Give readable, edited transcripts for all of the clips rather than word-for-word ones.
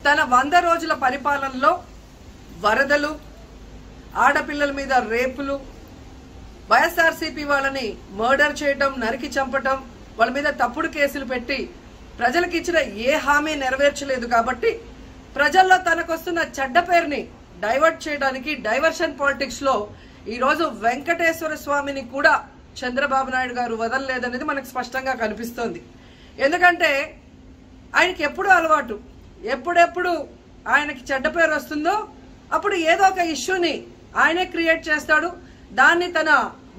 తన 100 రోజుల పరిపాలనలో వరదలు, ఆడపిల్లల మీద రేపులు, వైఎస్ఆర్సీపీ వాళ్ళని మర్డర్ చేయటం, నరికి చంపటం, వాళ్ళ మీద తప్పుడు కేసులు పెట్టి ప్రజలకు ఇచ్చిన ఏ హామీ నెరవేర్చలేదు. కాబట్టి ప్రజల్లో తనకొస్తున్న చెడ్డ పేరుని డైవర్ట్ చేయడానికి డైవర్షన్ పాలిటిక్స్ లో ఈరోజు వెంకటేశ్వర స్వామిని కూడా చంద్రబాబు నాయుడు గారు వదలలేదనేది మనకు స్పష్టంగా కనిపిస్తోంది. ఎందుకంటే ఆయనకి ఎప్పుడు అలవాటు, ఎప్పుడెప్పుడు ఆయనకి చెడ్డ పేరు వస్తుందో అప్పుడు ఏదో ఒక ఇష్యూని ఆయనే క్రియేట్ చేస్తాడు. దాన్ని తన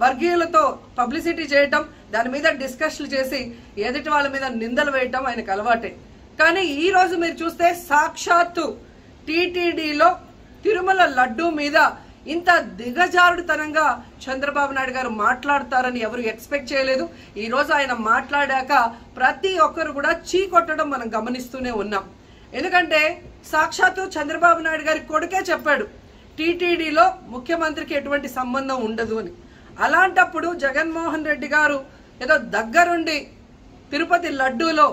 వర్గీయులతో పబ్లిసిటీ చేయటం, దాని మీద డిస్కషన్లు చేసి ఎదుటి వాళ్ళ మీద నిందలు వేయటం ఆయనకు అలవాటే. కానీ ఈ రోజు మీరు చూస్తే సాక్షాత్తు టీటీడీలో తిరుమల లడ్డూ మీద ఇంత దిగజారుడుతనంగా చంద్రబాబు నాయుడు గారు మాట్లాడతారని ఎవరు ఎక్స్పెక్ట్ చేయలేదు. ఈ రోజు ఆయన మాట్లాడాక ప్రతి ఒక్కరు కూడా చీకొట్టడం మనం గమనిస్తూనే ఉన్నాం. ఎందుకంటే సాక్షాత్తు చంద్రబాబు నాయుడు గారి కొడుకే చెప్పాడు టీటీడీలో ముఖ్యమంత్రికి ఎటువంటి సంబంధం ఉండదు అని. అలాంటప్పుడు జగన్మోహన్ రెడ్డి గారు ఏదో దగ్గరుండి తిరుపతి లడ్డూలో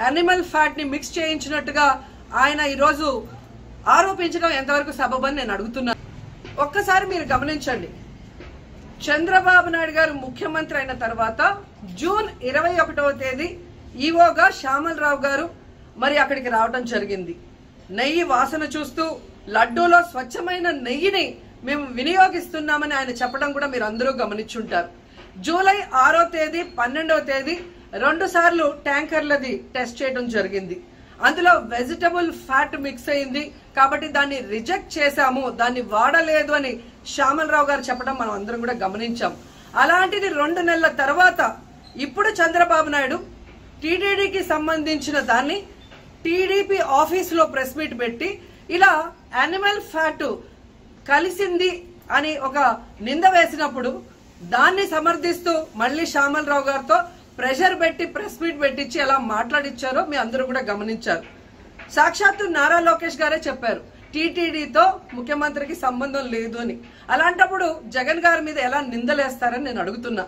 యానిమల్ ఫ్యాట్ ని మిక్స్ చేయించినట్టుగా ఆయన ఈరోజు ఆరోపించడం ఎంతవరకు సబబని నేను అడుగుతున్నాను. ఒక్కసారి మీరు గమనించండి, చంద్రబాబు నాయుడు గారు ముఖ్యమంత్రి అయిన తర్వాత జూన్ 21వ తేదీ ఈవోగా శ్యామలరావు గారు మరి అక్కడికి రావడం జరిగింది. నెయ్యి వాసన చూస్తూ లడ్డూలో స్వచ్ఛమైన నెయ్యిని మేము వినియోగిస్తున్నామని ఆయన చెప్పడం కూడా మీరు అందరూ గమనించుంటారు. జూలై 6వ తేదీ 12వ తేదీ 2 సార్లు ట్యాంకర్లది టెస్ట్ చేయడం జరిగింది. అందులో వెజిటబుల్ ఫ్యాట్ మిక్స్ అయింది కాబట్టి దాన్ని రిజెక్ట్ చేశాము, దాన్ని వాడలేదు అని శ్యామలరావు గారు చెప్పడం మనం అందరం కూడా గమనించాం. అలాంటిది 2 నెలల తర్వాత ఇప్పుడు చంద్రబాబు నాయుడు టీటీడీకి సంబంధించిన దాన్ని టీడీపీ ఆఫీస్ లో ప్రెస్ మీట్ పెట్టి ఇలా యానిమల్ ఫ్యాట్ కలిసింది అని ఒక నింద వేసినప్పుడు దాన్ని సమర్థిస్తూ మళ్ళీ శ్యామలరావు గారితో ప్రెషర్ పెట్టి ప్రెస్ మీట్ పెట్టించి ఎలా మాట్లాడిచ్చారో మీ అందరూ కూడా గమనించారు. సాక్షాత్తు నారా లోకేష్ గారే చెప్పారు టీటీడీతో ముఖ్యమంత్రికి సంబంధం లేదు అని. అలాంటప్పుడు జగన్ గారి మీద ఎలా నిందలేస్తారని నేను అడుగుతున్నా.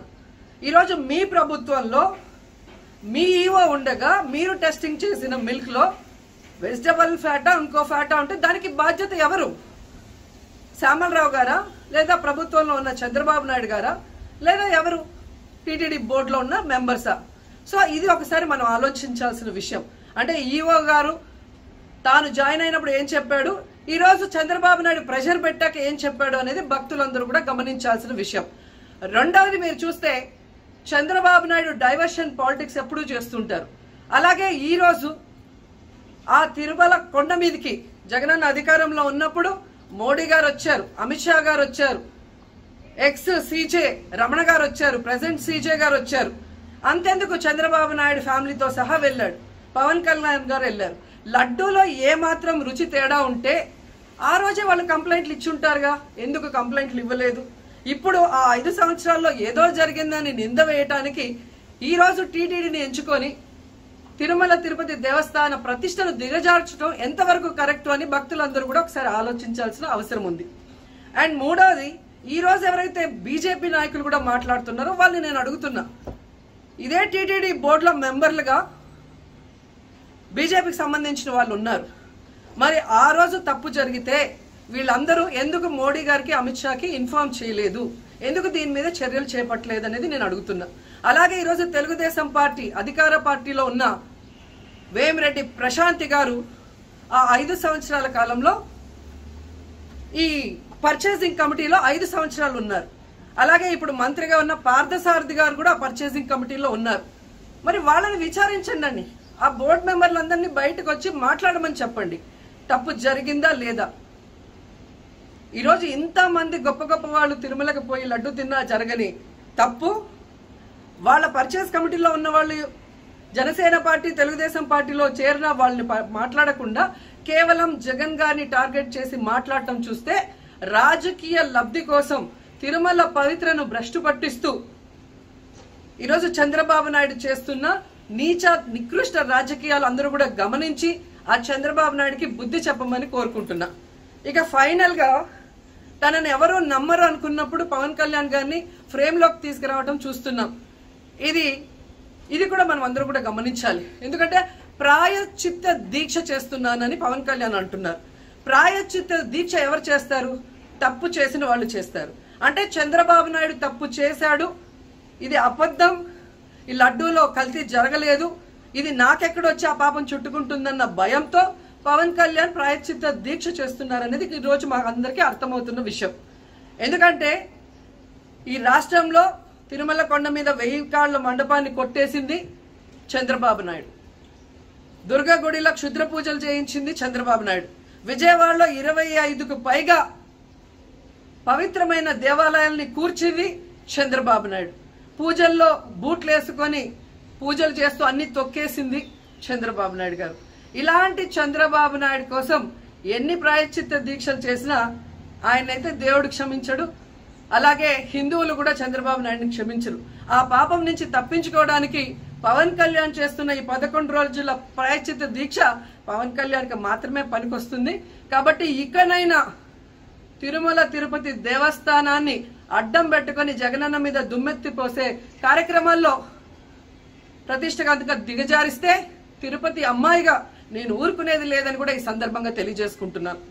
ఈరోజు మీ ప్రభుత్వంలో మీ ఈవో ఉండగా మీరు టెస్టింగ్ చేసిన మిల్క్ లో వెజిటబుల్ ఫ్యాటా ఇంకో ఫ్యాటా ఉంటే దానికి బాధ్యత ఎవరు? శ్యామలరావు గారా, లేదా ప్రభుత్వంలో ఉన్న చంద్రబాబు నాయుడు గారా, లేదా ఎవరు టీటీడీ బోర్డులో ఉన్న మెంబర్సా? సో ఇది ఒకసారి మనం ఆలోచించాల్సిన విషయం. అంటే ఈవో గారు తాను జాయిన్ అయినప్పుడు ఏం చెప్పాడు, ఈ రోజు చంద్రబాబు నాయుడు ప్రెషర్ పెట్టాక ఏం చెప్పాడు అనేది భక్తులందరూ కూడా గమనించాల్సిన విషయం. రెండవది మీరు చూస్తే చంద్రబాబు నాయుడు డైవర్షన్ పాలిటిక్స్ ఎప్పుడూ చేస్తుంటారు. అలాగే ఈ రోజు ఆ తిరుమల కొండ మీదకి జగనన్న అధికారంలో ఉన్నప్పుడు మోడీ గారు వచ్చారు, అమిత్ షా గారు వచ్చారు, ఎక్స్ సీజే రమణ గారు వచ్చారు, ప్రెసెంట్ సీజే గారు వచ్చారు. అంతెందుకు చంద్రబాబు నాయుడు ఫ్యామిలీతో సహా వెళ్ళాడు, పవన్ కళ్యాణ్ గారు వెళ్ళారు. లడ్డూలో ఏ మాత్రం రుచి తేడా ఉంటే ఆ రోజే వాళ్ళు కంప్లైంట్లు ఇచ్చుంటారుగా, ఎందుకు కంప్లైంట్లు ఇవ్వలేదు? ఇప్పుడు ఆ 5 సంవత్సరాల్లో ఏదో జరిగిందని నింద వేయటానికి ఈ రోజు టీటీడీని ఎంచుకొని తిరుమల తిరుపతి దేవస్థాన ప్రతిష్టను దిగజార్చడం ఎంతవరకు కరెక్ట్ అని భక్తులందరూ కూడా ఒకసారి ఆలోచించాల్సిన అవసరం ఉంది. అండ్ మూడవది, ఈ రోజు ఎవరైతే బీజేపీ నాయకులు కూడా మాట్లాడుతున్నారో వాళ్ళని నేను అడుగుతున్నా, ఇదే టీటీడీ బోర్డులో మెంబర్లుగా బీజేపీకి సంబంధించిన వాళ్ళు ఉన్నారు. మరి ఆ రోజు తప్పు జరిగితే వీళ్ళందరూ ఎందుకు మోడీ గారికి అమిత్ షాకి ఇన్ఫార్మ్ చేయలేదు, ఎందుకు దీని మీద చర్యలు చేపట్టలేదు అనేది నేను అడుగుతున్నా. అలాగే ఈరోజు తెలుగుదేశం పార్టీ అధికార పార్టీలో ఉన్న వేమిరెడ్డి ప్రశాంతి గారు ఆ 5 సంవత్సరాల కాలంలో ఈ పర్చేసింగ్ కమిటీలో 5 సంవత్సరాలు ఉన్నారు. అలాగే ఇప్పుడు మంత్రిగా ఉన్న పార్థసారథి గారు కూడా పర్చేసింగ్ కమిటీలో ఉన్నారు. మరి వాళ్ళని విచారించండి, ఆ బోర్డు మెంబర్లందరినీ బయటకు వచ్చి మాట్లాడమని చెప్పండి, తప్పు జరిగిందా లేదా. ఈరోజు ఇంతమంది గొప్ప గొప్ప వాళ్ళు తిరుమలకు పోయి లడ్డు తిన్నా జరగని తప్పు వాళ్ళ పర్చేస్ కమిటీలో ఉన్న వాళ్ళు జనసేన పార్టీ తెలుగుదేశం పార్టీలో చేరిన వాళ్ళని మాట్లాడకుండా కేవలం జగన్ గారిని టార్గెట్ చేసి మాట్లాడటం చూస్తే రాజకీయ లబ్ధి కోసం తిరుమల పవిత్రను భ్రష్టు పట్టిస్తూ ఈరోజు చంద్రబాబు నాయుడు చేస్తున్న నీచ నికృష్ట రాజకీయాలు అందరూ కూడా గమనించి ఆ చంద్రబాబు నాయుడుకి బుద్ధి చెప్పమని కోరుకుంటున్నా. ఇక ఫైనల్ గా తనని ఎవరో నమ్మరు అనుకున్నప్పుడు పవన్ కళ్యాణ్ గారిని ఫ్రేమ్ లోకి తీసుకురావడం చూస్తున్నాం. ఇది కూడా మనం అందరూ కూడా గమనించాలి. ఎందుకంటే ప్రాయశ్చిత్త దీక్ష చేస్తున్నానని పవన్ కళ్యాణ్ అంటున్నారు. ప్రాయశ్చిత్త దీక్ష ఎవరు చేస్తారు? తప్పు చేసిన వాళ్ళు చేస్తారు. అంటే చంద్రబాబు నాయుడు తప్పు చేశాడు, ఇది అబద్ధం, ఈ లడ్డూలో కల్తీ జరగలేదు, ఇది నాకెక్కడొచ్చి ఆ పాపం చుట్టుకుంటుందన్న భయంతో పవన్ కళ్యాణ్ ప్రాయశ్చిత్త దీక్ష చేస్తున్నారనేది ఈ రోజు మాకు అందరికీ అర్థమవుతున్న విషయం. ఎందుకంటే ఈ రాష్ట్రంలో తిరుమల కొండ మీద 1000 కాళ్ల మండపాన్ని కొట్టేసింది చంద్రబాబు నాయుడు. దుర్గా గుడిలో క్షుద్ర పూజలు చేయించింది చంద్రబాబు నాయుడు. విజయవాడలో 25కు పైగా పవిత్రమైన దేవాలయాల్ని కూర్చింది చంద్రబాబు నాయుడు. పూజల్లో బూట్లు వేసుకొని పూజలు చేస్తూ అన్ని తొక్కేసింది చంద్రబాబు నాయుడు గారు. ఇలాంటి చంద్రబాబు నాయుడు కోసం ఎన్ని ప్రాయశ్చిత్త దీక్షలు చేసినా ఆయనైతే దేవుడు క్షమించడు, అలాగే హిందువులు కూడా చంద్రబాబు నాయుడిని క్షమించరు. ఆ పాపం నుంచి తప్పించుకోవడానికి పవన్ కళ్యాణ్ చేస్తున్న ఈ 11 రోజుల ప్రాయశ్చిత్త దీక్ష పవన్ కళ్యాణ్కి మాత్రమే పనికొస్తుంది. కాబట్టి ఇకనైనా తిరుమల తిరుపతి దేవస్థానాన్ని అడ్డం పెట్టుకుని జగనన్న మీద దుమ్మెత్తి పోసే కార్యక్రమాల్లో ప్రతిష్టగా దిగజారిస్తే తిరుపతి అమ్మాయిగా నేను ఊరుకునేది లేదని కూడా ఈ సందర్భంగా తెలియజేసుకుంటున్నాను.